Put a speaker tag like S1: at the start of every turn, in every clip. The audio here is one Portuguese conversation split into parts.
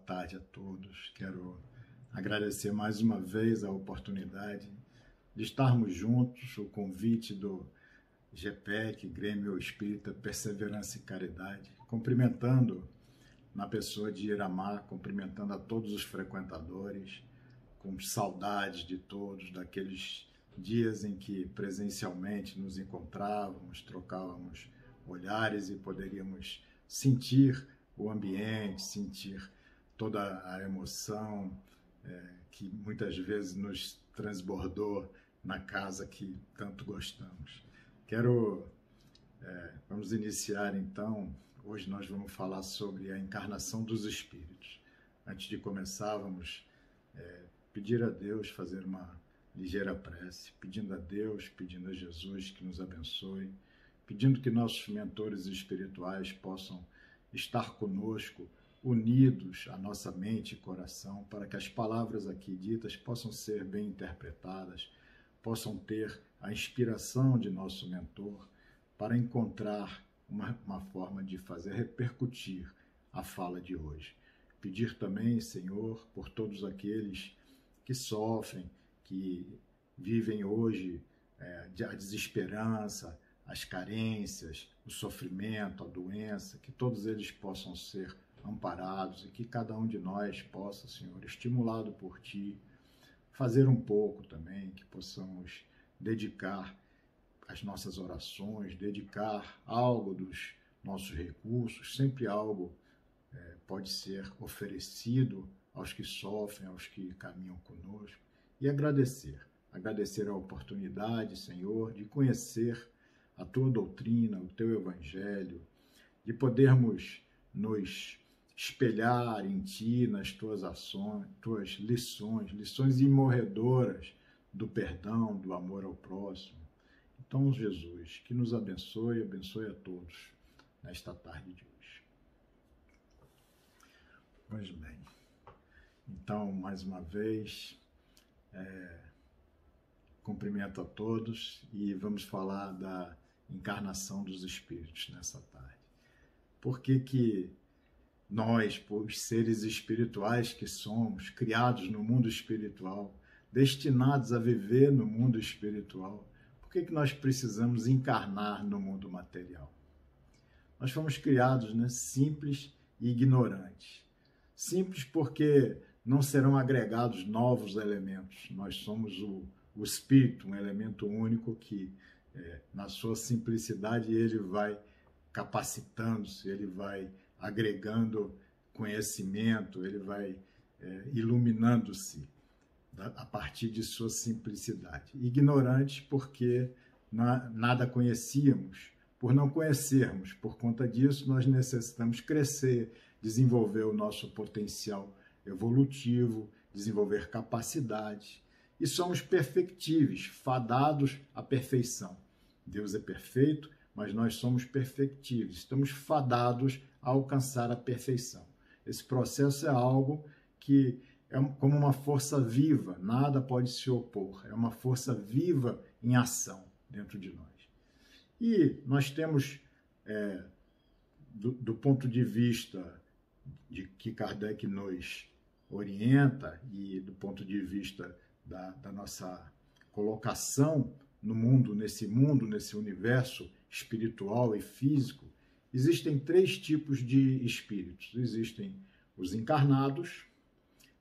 S1: tarde a todos. Quero agradecer mais uma vez a oportunidade de estarmos juntos, o convite do GPEC, Grêmio Espírita Perseverança e Caridade, cumprimentando na pessoa de Iramar, cumprimentando a todos os frequentadores, com saudades de todos, daqueles dias em que presencialmente nos encontrávamos, trocávamos olhares e poderíamos sentir o ambiente, sentir toda a emoção que muitas vezes nos transbordou na casa que tanto gostamos. Vamos iniciar então. Hoje nós vamos falar sobre a encarnação dos espíritos. Antes de começar, vamos pedir a Deus, fazer uma ligeira prece, pedindo a Deus, pedindo a Jesus que nos abençoe, pedindo que nossos mentores espirituais possam estar conosco, unidos a nossa mente e coração, para que as palavras aqui ditas possam ser bem interpretadas, possam ter a inspiração de nosso mentor para encontrar uma forma de fazer repercutir a fala de hoje. Pedir também, Senhor, por todos aqueles que sofrem, que vivem hoje a desesperança, as carências, o sofrimento, a doença, que todos eles possam ser amparados e que cada um de nós possa, Senhor, estimulado por Ti, fazer um pouco também, que possamos dedicar as nossas orações, dedicar algo dos nossos recursos, sempre algo pode ser oferecido aos que sofrem, aos que caminham conosco, e agradecer a oportunidade, Senhor, de conhecer a Tua doutrina, o Teu Evangelho, de podermos nos espelhar em Ti, nas Tuas ações, Tuas lições imorredoras do perdão, do amor ao próximo. Então, Jesus, que nos abençoe a todos nesta tarde de hoje. Pois bem, então, mais uma vez, cumprimento a todos e vamos falar da encarnação dos espíritos nessa tarde. Por que nós, os seres espirituais que somos, criados no mundo espiritual, destinados a viver no mundo espiritual, por que nós precisamos encarnar no mundo material? Nós fomos criados, simples e ignorantes. Simples porque não serão agregados novos elementos. Nós somos o Espírito, um elemento único que, na sua simplicidade, ele vai capacitando-se, ele vai agregando conhecimento, ele vai iluminando-se a partir de sua simplicidade. Ignorantes porque nada conhecíamos. Por não conhecermos, por conta disso, nós necessitamos crescer, desenvolver o nosso potencial evolutivo, desenvolver capacidades. E somos perfectíveis, fadados à perfeição. Deus é perfeito, mas nós somos perfectíveis. Estamos fadados a alcançar a perfeição. Esse processo é algo que é como uma força viva, nada pode se opor. É uma força viva em ação dentro de nós. E nós temos, do ponto de vista de que Kardec nos orienta e do ponto de vista da nossa colocação no mundo, nesse universo espiritual e físico, existem 3 tipos de espíritos. Existem os encarnados,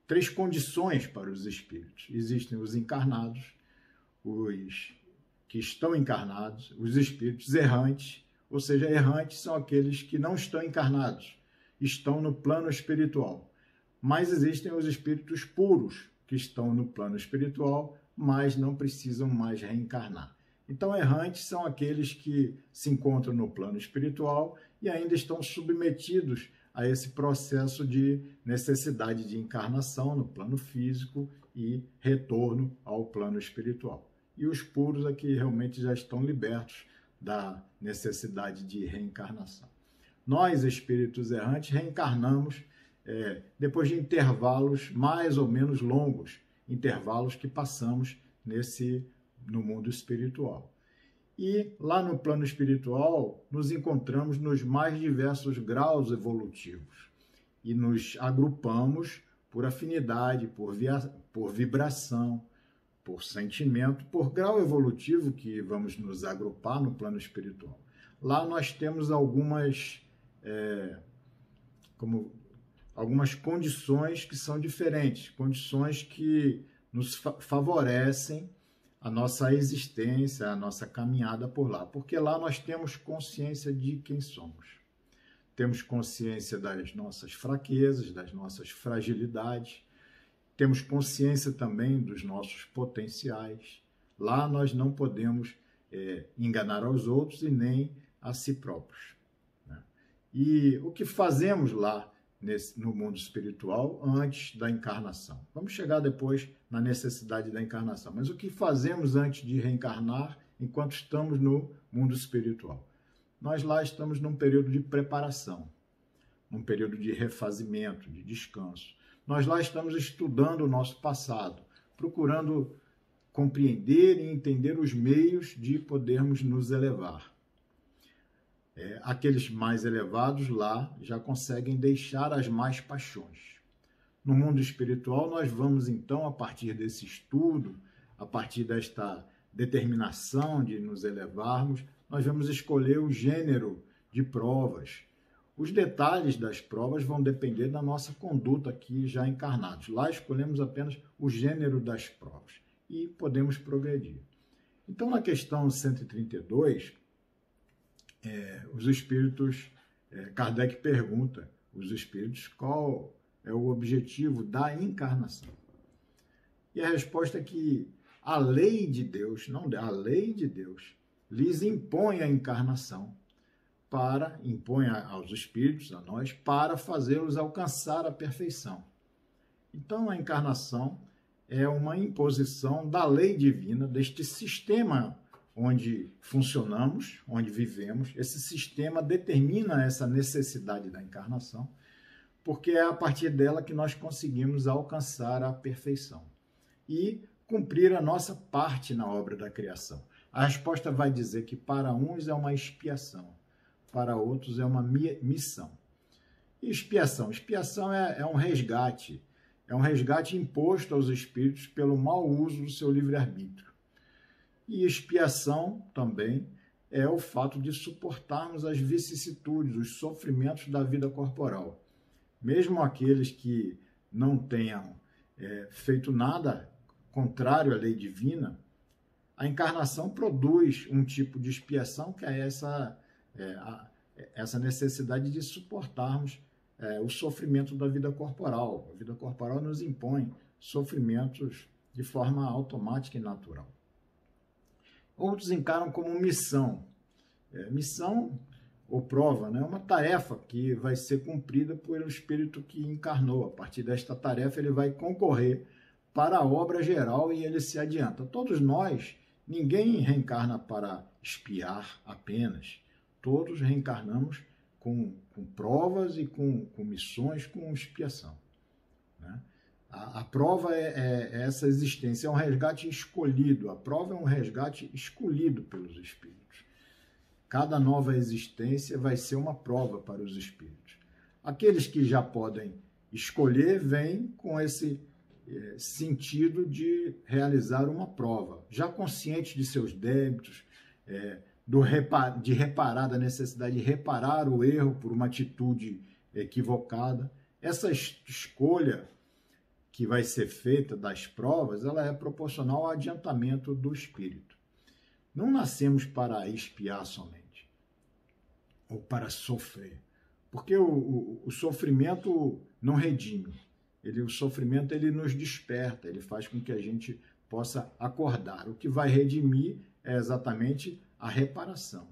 S1: 3 condições para os espíritos. Existem os encarnados, os que estão encarnados, os espíritos errantes, ou seja, errantes são aqueles que não estão encarnados, estão no plano espiritual. Mas existem os espíritos puros, que estão no plano espiritual, mas não precisam mais reencarnar. Então, errantes são aqueles que se encontram no plano espiritual e ainda estão submetidos a esse processo de necessidade de encarnação no plano físico e retorno ao plano espiritual. E os puros aqui realmente já estão libertos da necessidade de reencarnação. Nós, espíritos errantes, reencarnamos depois de intervalos mais ou menos longos, intervalos que passamos no mundo espiritual. E lá no plano espiritual nos encontramos nos mais diversos graus evolutivos. e nos agrupamos por afinidade, por vibração, por sentimento, por grau evolutivo que vamos nos agrupar no plano espiritual. Lá nós temos algumas condições que são diferentes, condições que nos favorecem a nossa existência, a nossa caminhada por lá, porque lá nós temos consciência de quem somos. Temos consciência das nossas fraquezas, das nossas fragilidades, temos consciência também dos nossos potenciais. Lá nós não podemos enganar aos outros e nem a si próprios, né? E o que fazemos lá no mundo espiritual antes da encarnação? Vamos chegar depois na necessidade da encarnação, mas o que fazemos antes de reencarnar enquanto estamos no mundo espiritual? Nós lá estamos num período de preparação, num período de refazimento, de descanso. Nós lá estamos estudando o nosso passado, procurando compreender e entender os meios de podermos nos elevar. Aqueles mais elevados lá já conseguem deixar as más paixões. No mundo espiritual, nós vamos então, a partir desse estudo, a partir desta determinação de nos elevarmos, nós vamos escolher o gênero de provas. Os detalhes das provas vão depender da nossa conduta aqui já encarnados. Lá escolhemos apenas o gênero das provas e podemos progredir. Então, na questão 132, os espíritos, Kardec pergunta, os espíritos, qual é o objetivo da encarnação? E a resposta é que a lei de Deus, a lei de Deus, lhes impõe a encarnação, impõe aos espíritos, a nós, para fazê-los alcançar a perfeição. Então, a encarnação é uma imposição da lei divina, deste sistema onde funcionamos, onde vivemos. Esse sistema determina essa necessidade da encarnação, porque é a partir dela que nós conseguimos alcançar a perfeição e cumprir a nossa parte na obra da criação. A resposta vai dizer que para uns é uma expiação, para outros é uma missão. E expiação? Expiação é um resgate imposto aos espíritos pelo mau uso do seu livre-arbítrio. E expiação também é o fato de suportarmos as vicissitudes, os sofrimentos da vida corporal. Mesmo aqueles que não tenham feito nada contrário à lei divina, a encarnação produz um tipo de expiação que é essa necessidade de suportarmos o sofrimento da vida corporal. A vida corporal nos impõe sofrimentos de forma automática e natural. Outros encaram como missão. Missão ou prova, né? Uma tarefa que vai ser cumprida pelo espírito que encarnou. A partir desta tarefa, ele vai concorrer para a obra geral e ele se adianta. Todos nós, ninguém reencarna para expiar apenas. Todos reencarnamos com provas e com missões, com expiação, né? A prova é essa existência, é um resgate escolhido. A prova é um resgate escolhido pelos espíritos. Cada nova existência vai ser uma prova para os espíritos. Aqueles que já podem escolher vêm com esse sentido de realizar uma prova, já conscientes de seus débitos, de reparar, da necessidade de reparar o erro por uma atitude equivocada. Essa escolha que vai ser feita das provas, ela é proporcional ao adiantamento do espírito. Não nascemos para expiar somente, ou para sofrer, porque o sofrimento não redime. O sofrimento ele nos desperta, ele faz com que a gente possa acordar. O que vai redimir é exatamente a reparação.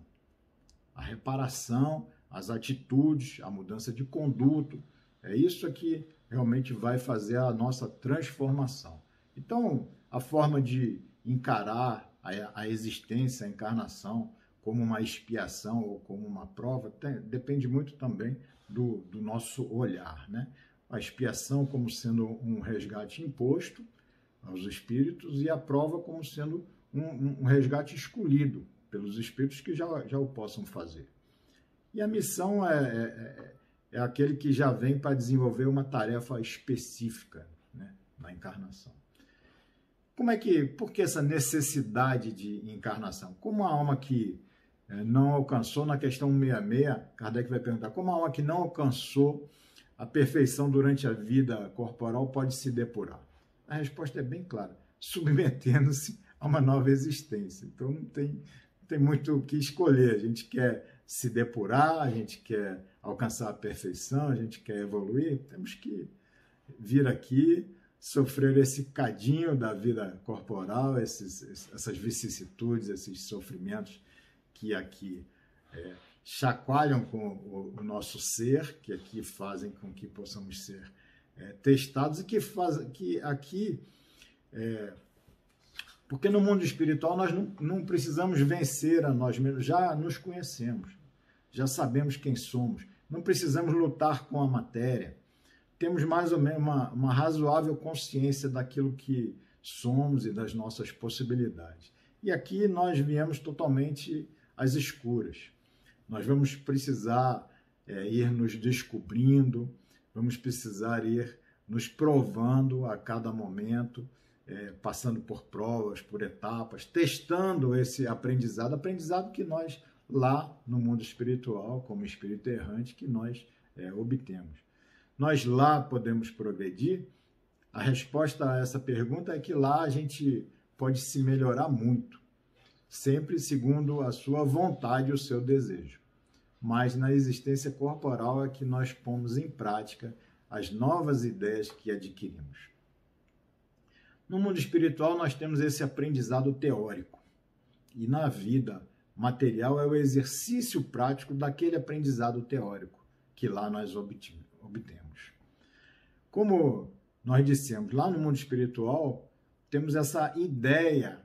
S1: A reparação, as atitudes, a mudança de conduta. É isso que realmente vai fazer a nossa transformação. Então, a forma de encarar a existência, a encarnação, como uma expiação ou como uma prova, depende muito também do nosso olhar, né? A expiação como sendo um resgate imposto aos espíritos e a prova como sendo um resgate escolhido pelos espíritos que já o possam fazer. E a missão é aquele que já vem para desenvolver uma tarefa específica, né, na encarnação. Por que essa necessidade de encarnação? Como a alma que não alcançou, na questão 166, Kardec vai perguntar, como a alma que não alcançou a perfeição durante a vida corporal pode se depurar? A resposta é bem clara, submetendo-se a uma nova existência. Então não tem muito o que escolher. A gente quer se depurar, a gente quer alcançar a perfeição, a gente quer evoluir, temos que vir aqui, sofrer esse cadinho da vida corporal, essas vicissitudes, esses sofrimentos que aqui chacoalham com o nosso ser, que aqui fazem com que possamos ser testados, e que aqui... porque no mundo espiritual nós não precisamos vencer a nós mesmos, já nos conhecemos, já sabemos quem somos, não precisamos lutar com a matéria, temos mais ou menos uma razoável consciência daquilo que somos e das nossas possibilidades. E aqui nós viemos totalmente às escuras. Nós vamos precisar ir nos descobrindo, vamos precisar ir nos provando a cada momento, passando por provas, por etapas, testando esse aprendizado que nós, lá no mundo espiritual, como espírito errante, que nós obtemos. Nós lá podemos progredir? A resposta a essa pergunta é que lá a gente pode se melhorar muito, sempre segundo a sua vontade e o seu desejo. Mas na existência corporal é que nós pomos em prática as novas ideias que adquirimos. No mundo espiritual, nós temos esse aprendizado teórico. E na vida material é o exercício prático daquele aprendizado teórico que lá nós obtemos. Como nós dissemos, lá no mundo espiritual, temos essa ideia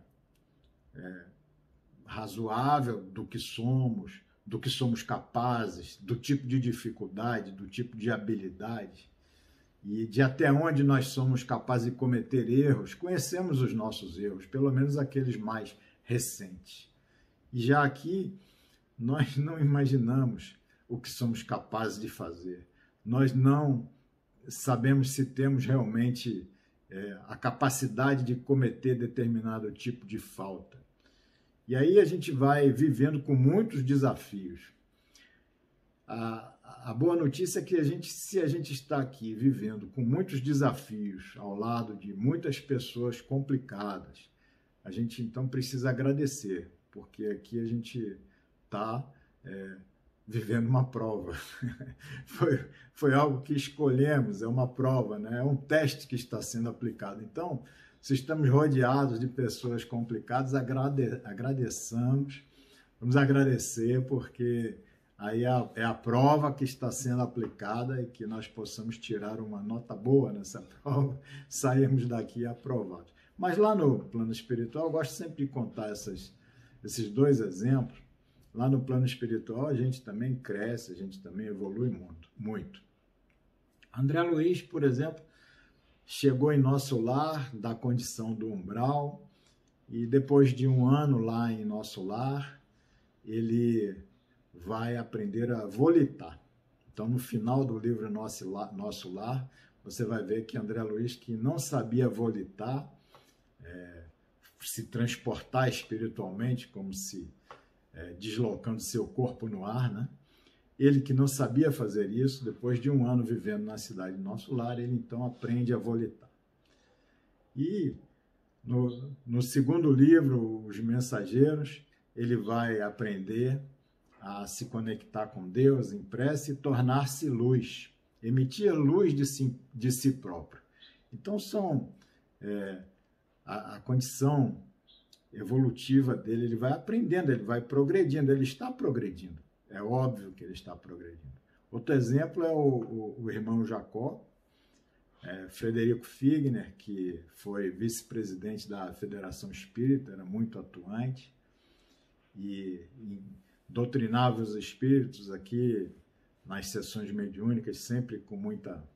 S1: razoável do que somos capazes, do tipo de dificuldade, do tipo de habilidade, e de até onde nós somos capazes de cometer erros. Conhecemos os nossos erros, pelo menos aqueles mais recentes. E já aqui, nós não imaginamos o que somos capazes de fazer. Nós não sabemos se temos realmente a capacidade de cometer determinado tipo de falta. E aí a gente vai vivendo com muitos desafios. A boa notícia é que se a gente está aqui vivendo com muitos desafios ao lado de muitas pessoas complicadas, a gente então precisa agradecer, porque aqui a gente está vivendo uma prova. Foi algo que escolhemos, é uma prova, né? É um teste que está sendo aplicado. Então, se estamos rodeados de pessoas complicadas, agradeçamos, vamos agradecer, porque aí é a prova que está sendo aplicada e que nós possamos tirar uma nota boa nessa prova, sairmos daqui aprovados. Mas lá no plano espiritual, eu gosto sempre de contar esses dois exemplos. Lá no plano espiritual, a gente também cresce, a gente também evolui muito. André Luiz, por exemplo, chegou em nosso lar da condição do umbral e depois de um ano lá em nosso lar, ele vai aprender a volitar. Então, no final do livro Nosso Lar, você vai ver que André Luiz, que não sabia volitar, se transportar espiritualmente, como se deslocando seu corpo no ar, né? Ele que não sabia fazer isso, depois de um ano vivendo na cidade de Nosso Lar, ele então aprende a volitar. E no segundo livro, Os Mensageiros, ele vai aprender a se conectar com Deus em prece e tornar-se luz, emitir luz de si próprio. Então, a condição evolutiva dele, ele vai aprendendo, ele vai progredindo, ele está progredindo. É óbvio que ele está progredindo. Outro exemplo é o irmão Jacó, Frederico Figner, que foi vice-presidente da Federação Espírita, era muito atuante e doutrinava os espíritos aqui nas sessões mediúnicas, sempre com muita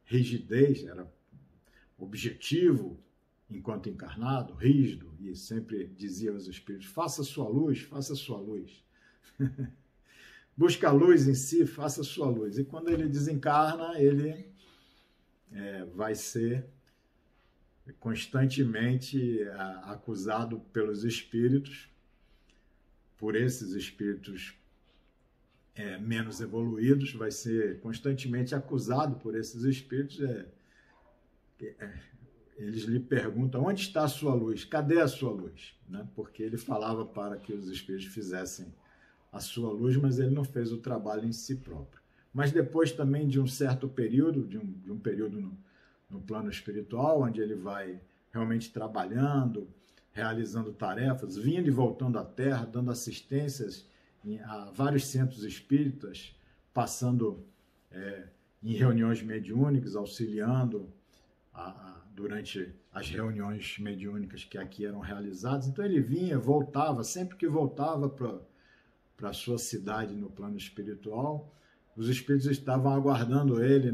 S1: rigidez, era objetivo enquanto encarnado, rígido, e sempre dizia aos espíritos: faça sua luz, faça sua luz. busca a luz em si, faça a sua luz. E quando ele desencarna, ele vai ser constantemente acusado pelos espíritos, por esses espíritos menos evoluídos, vai ser constantemente acusado por esses espíritos. Eles lhe perguntam: onde está a sua luz? Cadê a sua luz? Né? Porque ele falava para que os espíritos fizessem a sua luz, mas ele não fez o trabalho em si próprio. Mas depois também de um certo período, de um período no plano espiritual, onde ele vai realmente trabalhando, realizando tarefas, vindo e voltando à Terra, dando assistências a vários centros espíritas, passando em reuniões mediúnicas, auxiliando durante as reuniões mediúnicas que aqui eram realizadas. Então ele vinha, voltava, sempre que voltava para a sua cidade no plano espiritual, os espíritos estavam aguardando ele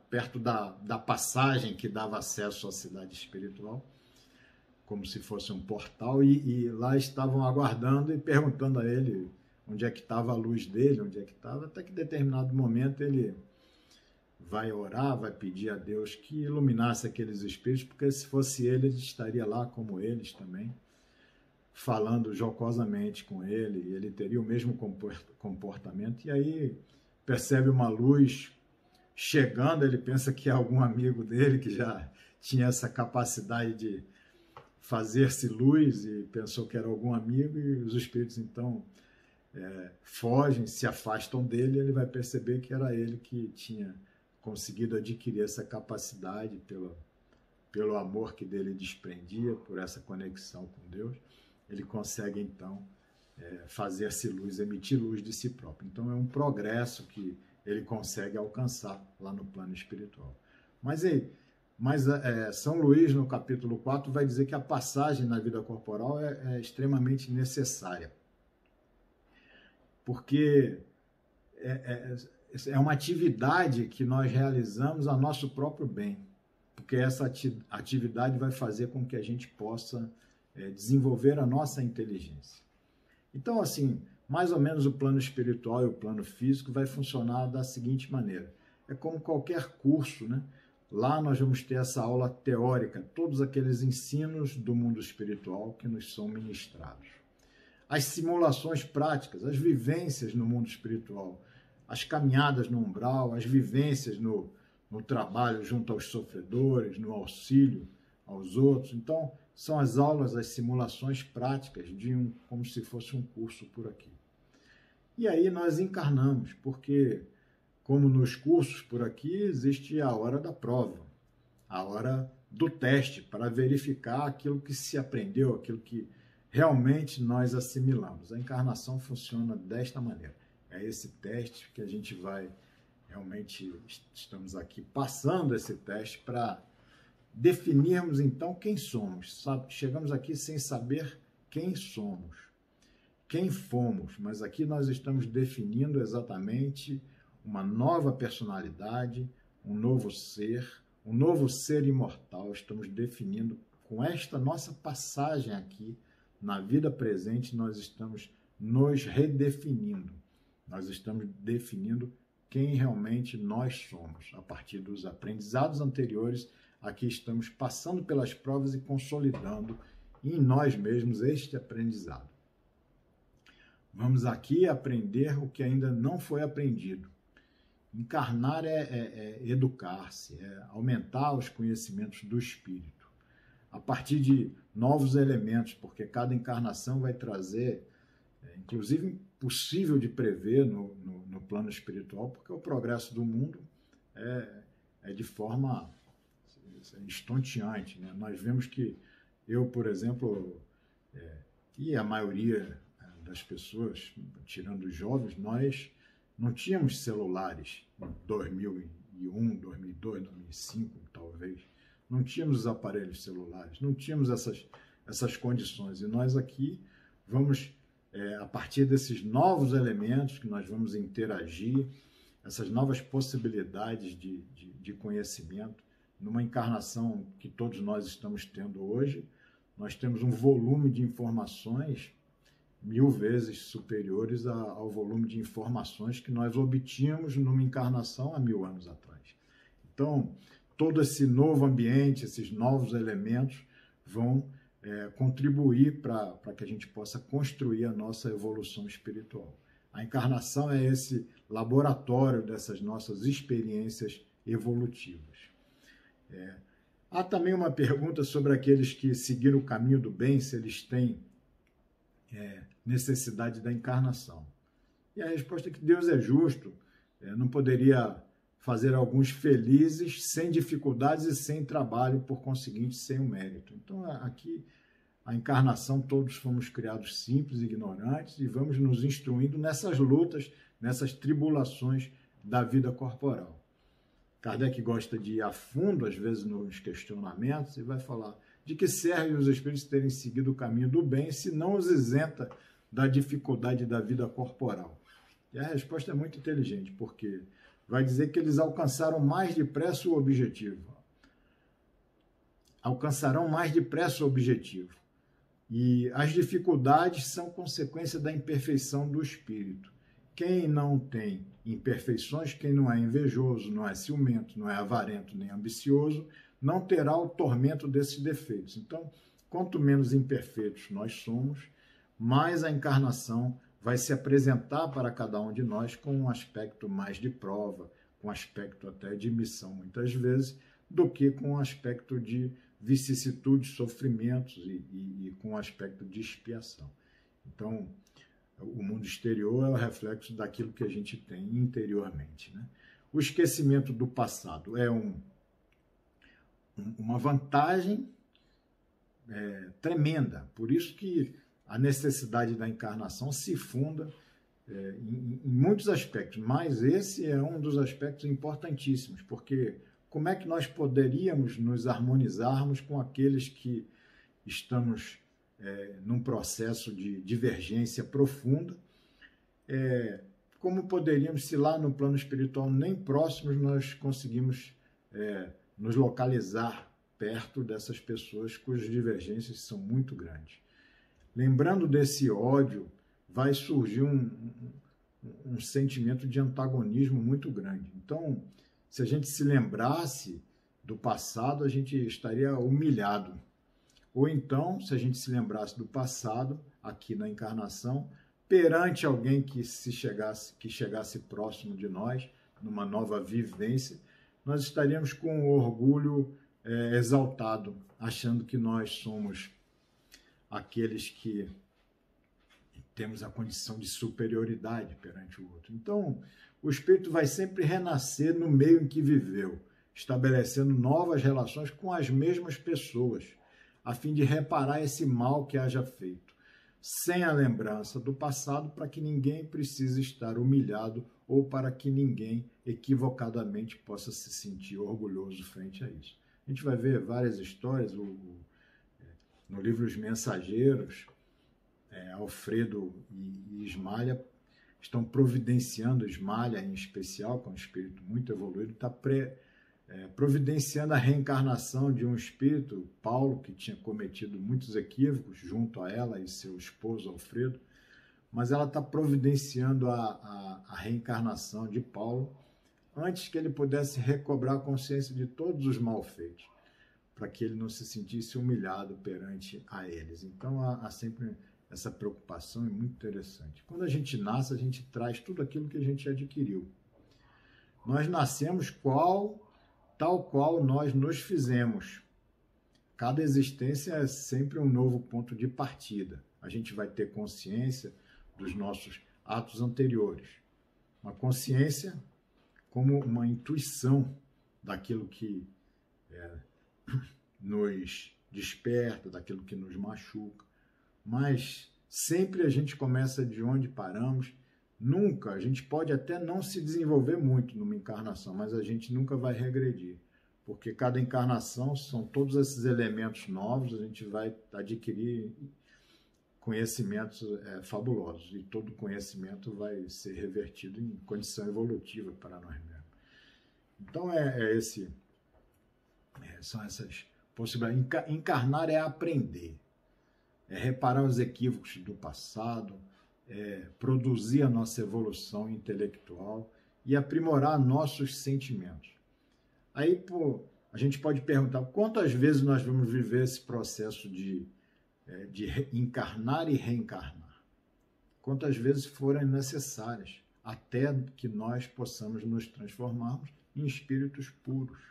S1: perto da passagem que dava acesso à cidade espiritual, como se fosse um portal, e lá estavam aguardando e perguntando a ele onde é que estava a luz dele, onde é que estava, até que em determinado momento ele vai orar, vai pedir a Deus que iluminasse aqueles espíritos, porque se fosse ele estaria lá como eles também, falando jocosamente com ele, ele teria o mesmo comportamento. E aí percebe uma luz chegando, ele pensa que é algum amigo dele que já tinha essa capacidade de fazer-se luz, e pensou que era algum amigo, e os espíritos então fogem, se afastam dele, e ele vai perceber que era ele que tinha conseguido adquirir essa capacidade pelo amor que dele desprendia, por essa conexão com Deus. Ele consegue então fazer-se luz, emitir luz de si próprio. Então é um progresso que ele consegue alcançar lá no plano espiritual. Mas São Luís, no capítulo 4, vai dizer que a passagem na vida corporal é extremamente necessária, porque é uma atividade que nós realizamos a nosso próprio bem, porque essa atividade vai fazer com que a gente possa desenvolver a nossa inteligência. Então, assim, mais ou menos o plano espiritual e o plano físico vai funcionar da seguinte maneira. É como qualquer curso, né? Lá nós vamos ter essa aula teórica, todos aqueles ensinos do mundo espiritual que nos são ministrados. As simulações práticas, as vivências no mundo espiritual, as caminhadas no umbral, as vivências no trabalho junto aos sofredores, no auxílio aos outros. Então, são as aulas, as simulações práticas como se fosse um curso por aqui. E aí nós encarnamos, porque, como nos cursos por aqui, existe a hora da prova, a hora do teste, para verificar aquilo que se aprendeu, aquilo que realmente nós assimilamos. A encarnação funciona desta maneira. É esse teste que a gente realmente estamos aqui passando esse teste para definirmos então quem somos. Chegamos aqui sem saber quem somos, quem fomos, mas aqui nós estamos definindo exatamente uma nova personalidade, um novo ser imortal. Estamos definindo, com esta nossa passagem aqui na vida presente, nós estamos nos redefinindo. Nós estamos definindo quem realmente nós somos. A partir dos aprendizados anteriores, aqui estamos passando pelas provas e consolidando em nós mesmos este aprendizado. Vamos aqui aprender o que ainda não foi aprendido. Encarnar é educar-se, é aumentar os conhecimentos do espírito, a partir de novos elementos, porque cada encarnação vai trazer, inclusive impossível de prever no plano espiritual, porque o progresso do mundo é de forma estonteante, né? Nós vemos que por exemplo, e a maioria das pessoas, tirando os jovens, nós não tínhamos celulares em 2001, 2002, 2005, talvez. Não tínhamos os aparelhos celulares, não tínhamos essas condições. E nós aqui vamos, a partir desses novos elementos que nós vamos interagir, essas novas possibilidades de conhecimento, numa encarnação que todos nós estamos tendo hoje, nós temos um volume de informações 1000 vezes superiores ao volume de informações que nós obtínhamos numa encarnação há 1000 anos atrás. Então, todo esse novo ambiente, esses novos elementos vão contribuir para que a gente possa construir a nossa evolução espiritual. A encarnação é esse laboratório dessas nossas experiências evolutivas. Há também uma pergunta sobre aqueles que seguiram o caminho do bem, se eles têm necessidade da encarnação. E a resposta é que Deus é justo, não poderia fazer alguns felizes sem dificuldades e sem trabalho, por conseguinte, sem o mérito. Então, aqui, a encarnação, todos fomos criados simples, ignorantes, e vamos nos instruindo nessas lutas, nessas tribulações da vida corporal. Kardec gosta de ir a fundo, às vezes, nos questionamentos, e vai falar de que serve os espíritos terem seguido o caminho do bem, se não os isenta da dificuldade da vida corporal. E a resposta é muito inteligente, porque vai dizer que eles alcançaram mais depressa o objetivo. Alcançarão mais depressa o objetivo. E as dificuldades são consequência da imperfeição do espírito. Quem não tem imperfeições, quem não é invejoso, não é ciumento, não é avarento nem ambicioso, não terá o tormento desses defeitos. Então, quanto menos imperfeitos nós somos, mais a encarnação vai se apresentar para cada um de nós com um aspecto mais de prova, com um aspecto até de missão, muitas vezes, do que com um aspecto de vicissitudes, sofrimentos e com um aspecto de expiação. Então, o mundo exterior é o reflexo daquilo que a gente tem interiormente, né? O esquecimento do passado é uma vantagem tremenda. Por isso que a necessidade da encarnação se funda em muitos aspectos, mas esse é um dos aspectos importantíssimos, porque como é que nós poderíamos nos harmonizarmos com aqueles que estamos num processo de divergência profunda? Como poderíamos, se lá no plano espiritual nem próximos nós conseguimos nos localizar perto dessas pessoas cujas divergências são muito grandes? Lembrando desse ódio, vai surgir um sentimento de antagonismo muito grande. Então, se a gente se lembrasse do passado, a gente estaria humilhado. Ou então, se a gente se lembrasse do passado, aqui na encarnação, perante alguém que chegasse próximo de nós, numa nova vivência, nós estaríamos com o orgulho exaltado, achando que nós somos aqueles que temos a condição de superioridade perante o outro. Então, o espírito vai sempre renascer no meio em que viveu, estabelecendo novas relações com as mesmas pessoas, a fim de reparar esse mal que haja feito, sem a lembrança do passado, para que ninguém precise estar humilhado ou para que ninguém equivocadamente possa se sentir orgulhoso frente a isso. A gente vai ver várias histórias, no livro Os Mensageiros, Alfredo e Ismalha estão providenciando, Ismalha em especial, que é um espírito muito evoluído, está providenciando a reencarnação de um espírito, Paulo, que tinha cometido muitos equívocos junto a ela e seu esposo Alfredo, mas ela está providenciando a reencarnação de Paulo antes que ele pudesse recobrar a consciência de todos os malfeitos, para que ele não se sentisse humilhado perante a eles. Então, há sempre essa preocupação, é muito interessante. Quando a gente nasce, a gente traz tudo aquilo que a gente adquiriu. Nós nascemos tal qual nós nos fizemos. Cada existência é sempre um novo ponto de partida. A gente vai ter consciência dos nossos atos anteriores. Uma consciência como uma intuição daquilo que nos desperta, daquilo que nos machuca. Mas sempre a gente começa de onde paramos. Nunca, a gente pode até não se desenvolver muito numa encarnação, mas a gente nunca vai regredir, porque cada encarnação são todos esses elementos novos, a gente vai adquirir conhecimentos fabulosos, e todo conhecimento vai ser revertido em condição evolutiva para nós mesmos. Então, são essas possibilidades. Encarnar é aprender. é reparar os equívocos do passado, produzir a nossa evolução intelectual e aprimorar nossos sentimentos. Aí, pô, a gente pode perguntar quantas vezes nós vamos viver esse processo de encarnar e reencarnar? Quantas vezes forem necessárias, até que nós possamos nos transformarmos em espíritos puros.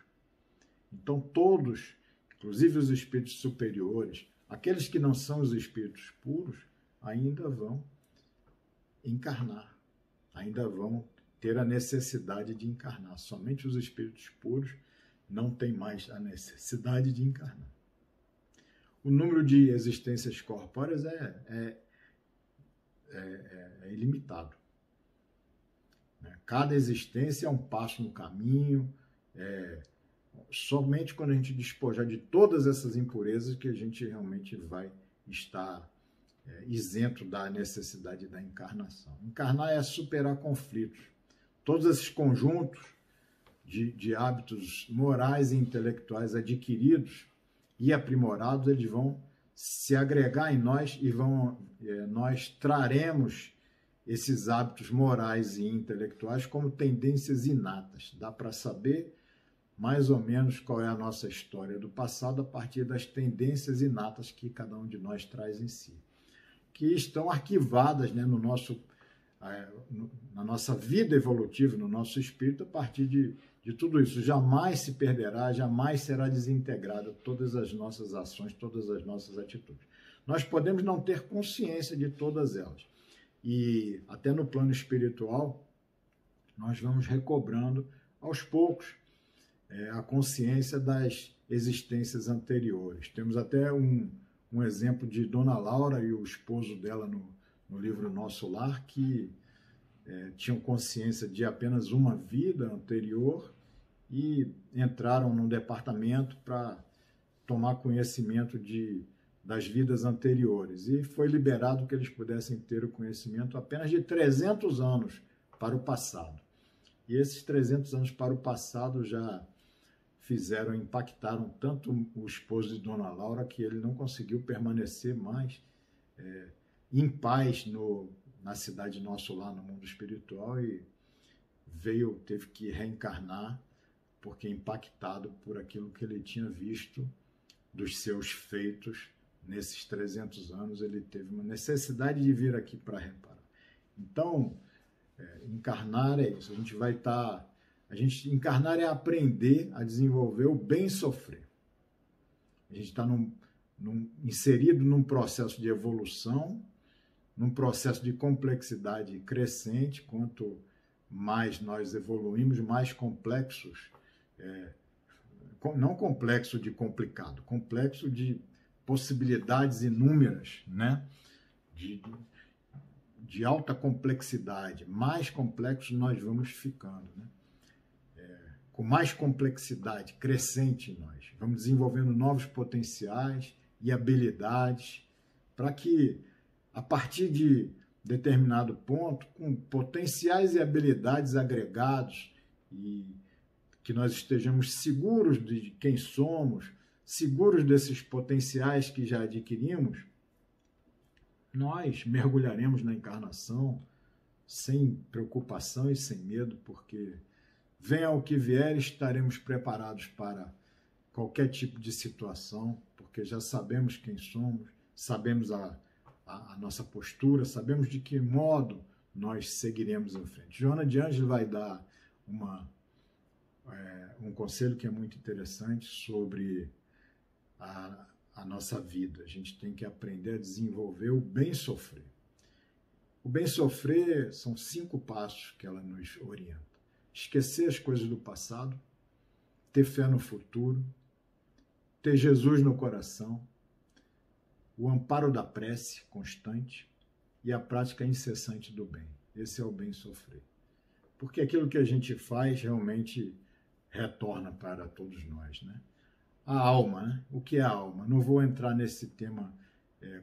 S1: Então, todos, inclusive os espíritos superiores, aqueles que não são os espíritos puros, ainda vão encarnar, ainda vão ter a necessidade de encarnar. Somente os espíritos puros não têm mais a necessidade de encarnar. O número de existências corpóreas é ilimitado. Cada existência é um passo no caminho. Somente quando a gente despojar de todas essas impurezas que a gente realmente vai estar isento da necessidade da encarnação. Encarnar é superar conflitos. Todos esses conjuntos de hábitos morais e intelectuais adquiridos e aprimorados, eles vão se agregar em nós e nós traremos esses hábitos morais e intelectuais como tendências inatas. Dá para saber mais ou menos qual é a nossa história do passado a partir das tendências inatas que cada um de nós traz em si, que estão arquivadas, né, na nossa vida evolutiva, no nosso espírito, a partir de tudo isso. Jamais se perderá, jamais será desintegrada todas as nossas ações, todas as nossas atitudes. Nós podemos não ter consciência de todas elas. E até no plano espiritual, nós vamos recobrando aos poucos a consciência das existências anteriores. Temos até um exemplo de Dona Laura e o esposo dela no livro Nosso Lar, que tinham consciência de apenas uma vida anterior e entraram num departamento para tomar conhecimento das vidas anteriores. E foi liberado que eles pudessem ter o conhecimento apenas de 300 anos para o passado. E esses 300 anos para o passado já impactaram tanto o esposo de Dona Laura que ele não conseguiu permanecer mais em paz na cidade Nosso Lar, no mundo espiritual, e teve que reencarnar porque impactado por aquilo que ele tinha visto dos seus feitos nesses 300 anos. Ele teve uma necessidade de vir aqui para reparar. Então, encarnar é isso. Encarnar é aprender a desenvolver o bem sofrer. A gente está inserido num processo de evolução, num processo de complexidade crescente. Quanto mais nós evoluímos, mais complexos, não complexo de complicado, complexo de possibilidades inúmeras, né? De alta complexidade, mais complexos nós vamos ficando, né? Com mais complexidade crescente em nós. Vamos desenvolvendo novos potenciais e habilidades para que, a partir de determinado ponto, com potenciais e habilidades agregados, e que nós estejamos seguros de quem somos, seguros desses potenciais que já adquirimos, nós mergulharemos na encarnação sem preocupação e sem medo, porque venha o que vier, estaremos preparados para qualquer tipo de situação, porque já sabemos quem somos, sabemos a nossa postura, sabemos de que modo nós seguiremos em frente. Joana de Ângeles vai dar um conselho que é muito interessante sobre a nossa vida. A gente tem que aprender a desenvolver o bem sofrer. O bem sofrer são 5 passos que ela nos orienta. Esquecer as coisas do passado, ter fé no futuro, ter Jesus no coração, o amparo da prece constante e a prática incessante do bem. Esse é o bem sofrer. Porque aquilo que a gente faz realmente retorna para todos nós, né? A alma, né? O que é a alma? Não vou entrar nesse tema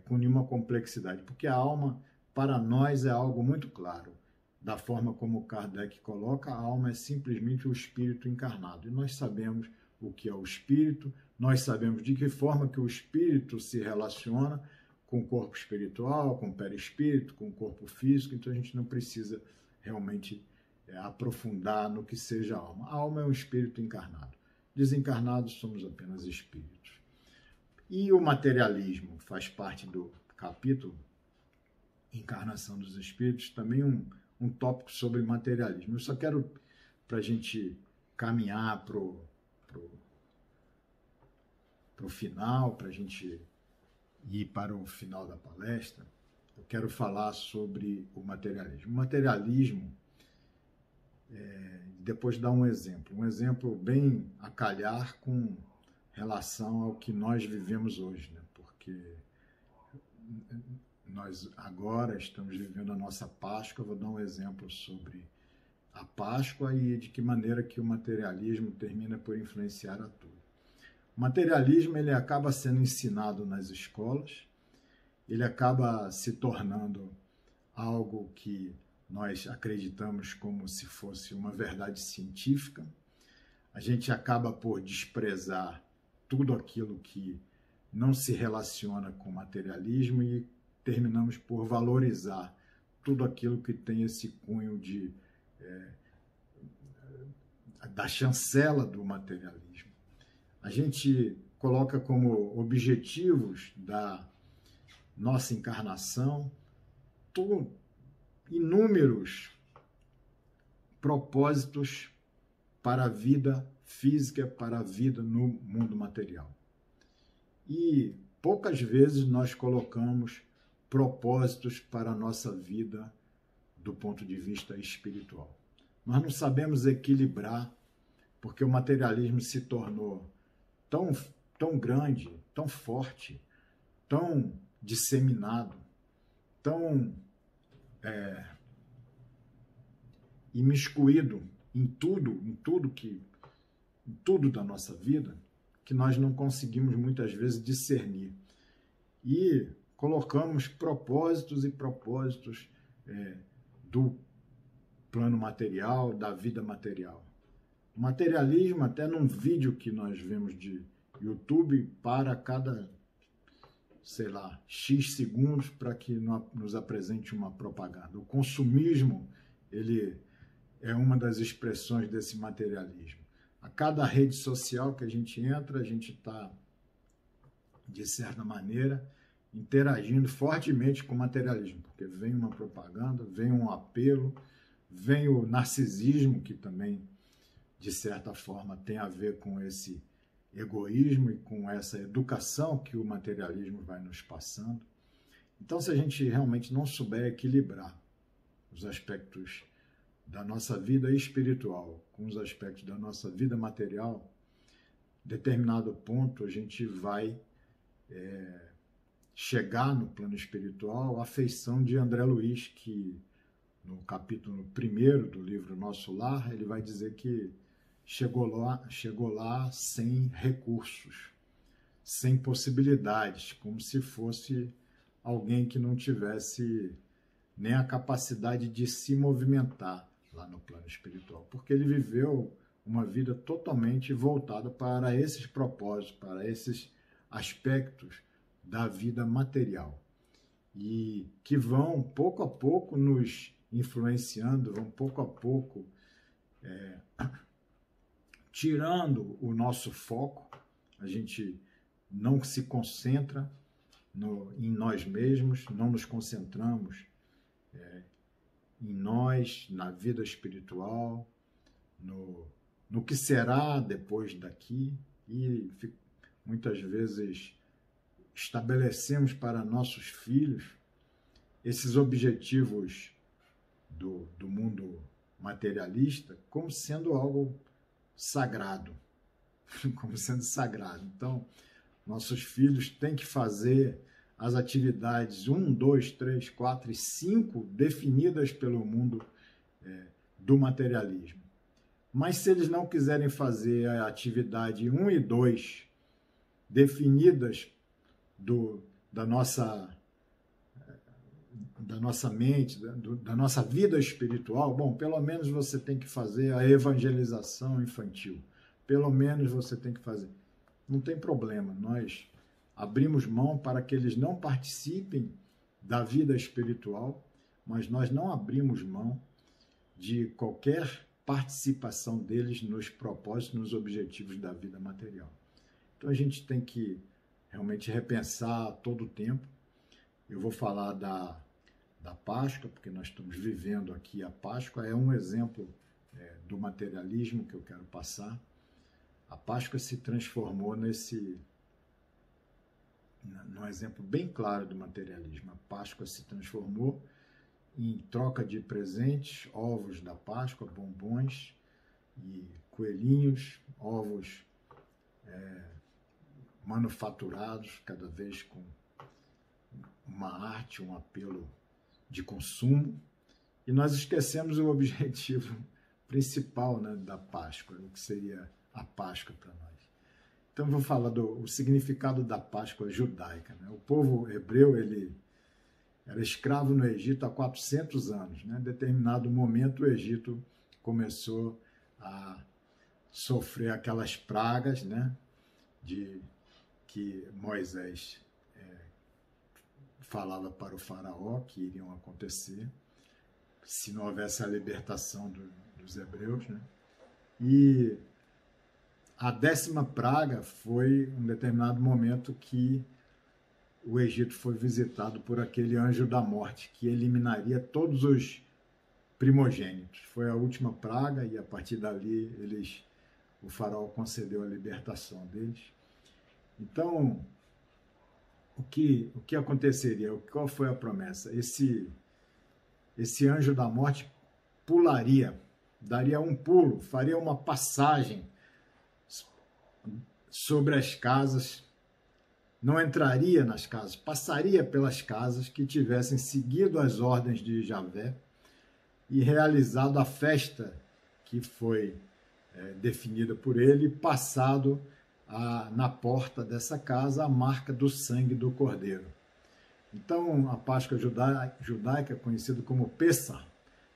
S1: com nenhuma complexidade, porque a alma, para nós, é algo muito claro. Da forma como Kardec coloca, a alma é simplesmente o espírito encarnado. E nós sabemos o que é o espírito, nós sabemos de que forma que o espírito se relaciona com o corpo espiritual, com o perispírito, com o corpo físico, então a gente não precisa realmente aprofundar no que seja a alma. A alma é um espírito encarnado. Desencarnados somos apenas espíritos. E o materialismo faz parte do capítulo Encarnação dos Espíritos, também um tópico sobre materialismo. Eu só quero, para a gente caminhar para o final, para a gente ir para o final da palestra, eu quero falar sobre o materialismo. O materialismo, depois dar um exemplo bem a calhar com relação ao que nós vivemos hoje, né? Porque nós agora estamos vivendo a nossa Páscoa. Eu vou dar um exemplo sobre a Páscoa e de que maneira que o materialismo termina por influenciar a tudo. O materialismo ele acaba sendo ensinado nas escolas, ele acaba se tornando algo que nós acreditamos como se fosse uma verdade científica. A gente acaba por desprezar tudo aquilo que não se relaciona com o materialismo e terminamos por valorizar tudo aquilo que tem esse cunho da chancela do materialismo. A gente coloca como objetivos da nossa encarnação inúmeros propósitos para a vida física, para a vida no mundo material. E poucas vezes nós colocamos propósitos para a nossa vida do ponto de vista espiritual. Nós não sabemos equilibrar, porque o materialismo se tornou tão grande, tão forte, tão disseminado, tão imiscuído em tudo da nossa vida, que nós não conseguimos muitas vezes discernir. E colocamos propósitos e propósitos do plano material, da vida material. O materialismo, até num vídeo que nós vemos de YouTube, para cada, sei lá, X segundos para que nos apresente uma propaganda. O consumismo, ele é uma das expressões desse materialismo. A cada rede social que a gente entra, a gente está, de certa maneira, interagindo fortemente com o materialismo, porque vem uma propaganda, vem um apelo, vem o narcisismo, que também, de certa forma, tem a ver com esse egoísmo e com essa educação que o materialismo vai nos passando. Então, se a gente realmente não souber equilibrar os aspectos da nossa vida espiritual com os aspectos da nossa vida material, em determinado ponto a gente vai chegar no plano espiritual à feição de André Luiz, que no capítulo 1 do livro Nosso Lar, ele vai dizer que chegou lá sem recursos, sem possibilidades, como se fosse alguém que não tivesse nem a capacidade de se movimentar lá no plano espiritual, porque ele viveu uma vida totalmente voltada para esses propósitos, para esses aspectos da vida material, e que vão pouco a pouco nos influenciando, vão pouco a pouco tirando o nosso foco. A gente não se concentra em nós mesmos, não nos concentramos em nós, na vida espiritual, no que será depois daqui, e muitas vezes estabelecemos para nossos filhos esses objetivos do mundo materialista como sendo algo sagrado, como sendo sagrado. Então, nossos filhos têm que fazer as atividades 1, 2, 3, 4 e 5 definidas pelo mundo do materialismo. Mas se eles não quiserem fazer a atividade 1 e 2 definidas da nossa mente, da nossa vida espiritual, bom, pelo menos você tem que fazer a evangelização infantil. Pelo menos você tem que fazer. Não tem problema, nós abrimos mão para que eles não participem da vida espiritual, mas nós não abrimos mão de qualquer participação deles nos propósitos, nos objetivos da vida material. Então a gente tem que realmente repensar todo o tempo. Eu vou falar da Páscoa, porque nós estamos vivendo aqui a Páscoa, é um exemplo do materialismo que eu quero passar. A Páscoa se transformou num exemplo bem claro do materialismo. A Páscoa se transformou em troca de presentes, ovos da Páscoa, bombons e coelhinhos, ovos manufaturados, cada vez com uma arte, um apelo de consumo, e nós esquecemos o objetivo principal, né, da Páscoa, o que seria a Páscoa para nós. Então, eu vou falar do significado da Páscoa judaica, né? O povo hebreu, ele era escravo no Egito há 400 anos. Né? Em determinado momento, o Egito começou a sofrer aquelas pragas, né, que Moisés falava para o faraó que iriam acontecer se não houvesse a libertação dos hebreus. Né? E a 10ª praga foi um determinado momento que o Egito foi visitado por aquele anjo da morte que eliminaria todos os primogênitos. Foi a última praga e a partir dali o faraó concedeu a libertação deles. Então, o que aconteceria? Qual foi a promessa? Esse anjo da morte pularia, daria um pulo, faria uma passagem sobre as casas, não entraria nas casas, passaria pelas casas que tivessem seguido as ordens de Javé e realizado a festa que foi definida por ele, passado na porta dessa casa a marca do sangue do Cordeiro. Então, a Páscoa judaica é conhecida como Pessah.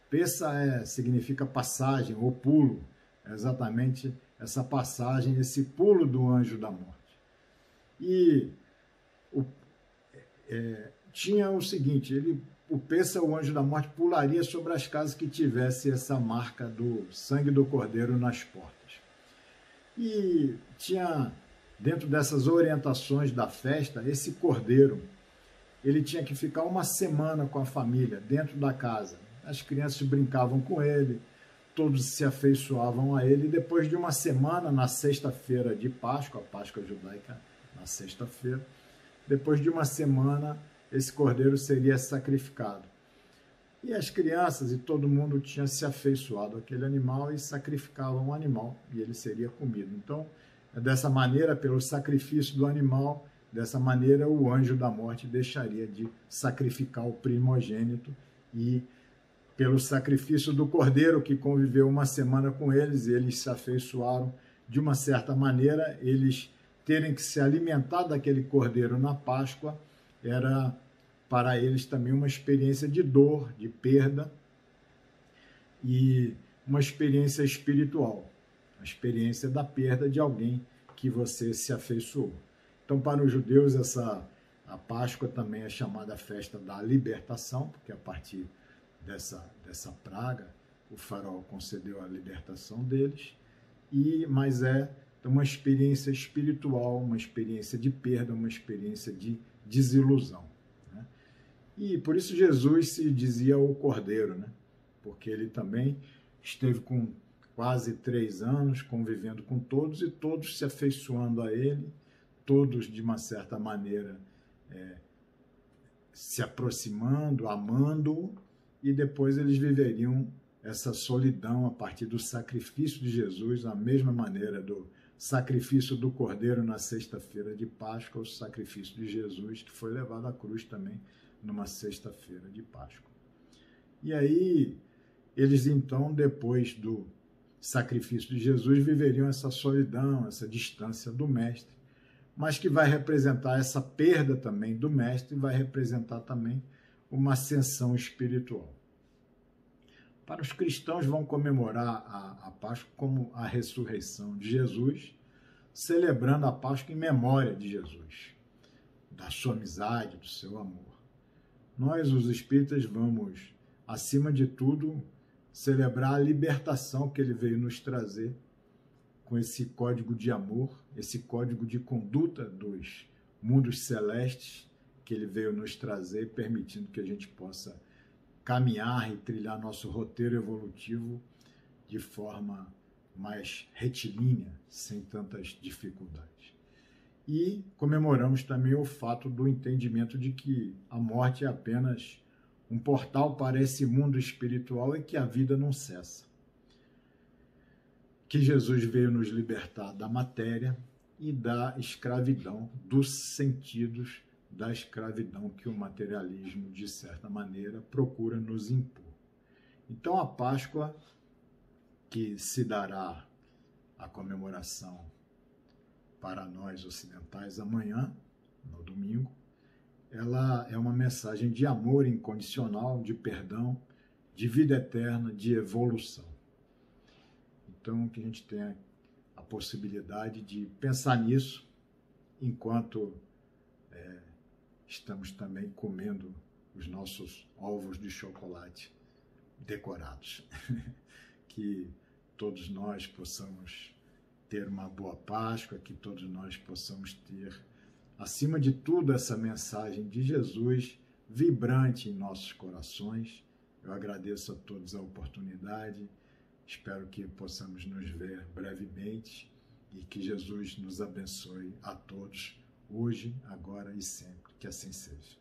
S1: Pessah significa passagem ou pulo, é exatamente essa passagem, esse pulo do anjo da morte. E tinha o seguinte, o Pessah, o anjo da morte, pularia sobre as casas que tivesse essa marca do sangue do Cordeiro nas portas. E tinha, dentro dessas orientações da festa, esse cordeiro, ele tinha que ficar uma semana com a família, dentro da casa. As crianças brincavam com ele, todos se afeiçoavam a ele, e depois de uma semana, na sexta-feira de Páscoa, a Páscoa judaica, na sexta-feira, depois de uma semana, esse cordeiro seria sacrificado. E as crianças e todo mundo tinha se afeiçoado àquele animal e sacrificavam o animal, e ele seria comido. Então, dessa maneira, pelo sacrifício do animal, dessa maneira o anjo da morte deixaria de sacrificar o primogênito, e pelo sacrifício do cordeiro que conviveu uma semana com eles se afeiçoaram de uma certa maneira. Eles terem que se alimentar daquele cordeiro na Páscoa era para eles também uma experiência de dor, de perda e uma experiência espiritual, a experiência da perda de alguém que você se afeiçoou. Então, para os judeus, a Páscoa também é chamada festa da libertação, porque a partir dessa praga, o faraó concedeu a libertação deles, mas é uma experiência espiritual, uma experiência de perda, uma experiência de desilusão. Né? E por isso Jesus se dizia o Cordeiro, né? Porque ele também esteve com quase 3 anos convivendo com todos e todos se afeiçoando a ele, todos de uma certa maneira se aproximando, amando-o, e depois eles viveriam essa solidão a partir do sacrifício de Jesus, da mesma maneira do sacrifício do Cordeiro na sexta-feira de Páscoa, o sacrifício de Jesus, que foi levado à cruz também numa sexta-feira de Páscoa. E aí, eles então, depois do sacrifício de Jesus, viveriam essa solidão, essa distância do Mestre, mas que vai representar essa perda também do Mestre, vai representar também uma ascensão espiritual. Para os cristãos, vão comemorar a Páscoa como a ressurreição de Jesus, celebrando a Páscoa em memória de Jesus. da sua amizade, do seu amor. Nós, os espíritas, vamos, acima de tudo, celebrar a libertação que ele veio nos trazer com esse código de amor, esse código de conduta dos mundos celestes que ele veio nos trazer, permitindo que a gente possa caminhar e trilhar nosso roteiro evolutivo de forma mais retilínea, sem tantas dificuldades. E comemoramos também o fato do entendimento de que a morte é apenas um portal para esse mundo espiritual e que a vida não cessa. Que Jesus veio nos libertar da matéria e da escravidão, dos sentidos da escravidão que o materialismo, de certa maneira, procura nos impor. Então, a Páscoa, que se dará a comemoração para nós ocidentais amanhã, no domingo, ela é uma mensagem de amor incondicional, de perdão, de vida eterna, de evolução. Então, que a gente tenha a possibilidade de pensar nisso enquanto estamos também comendo os nossos ovos de chocolate decorados. Que todos nós possamos ter uma boa Páscoa, que todos nós possamos ter, acima de tudo, essa mensagem de Jesus vibrante em nossos corações. Eu agradeço a todos a oportunidade, espero que possamos nos ver brevemente e que Jesus nos abençoe a todos, hoje, agora e sempre. Que assim seja.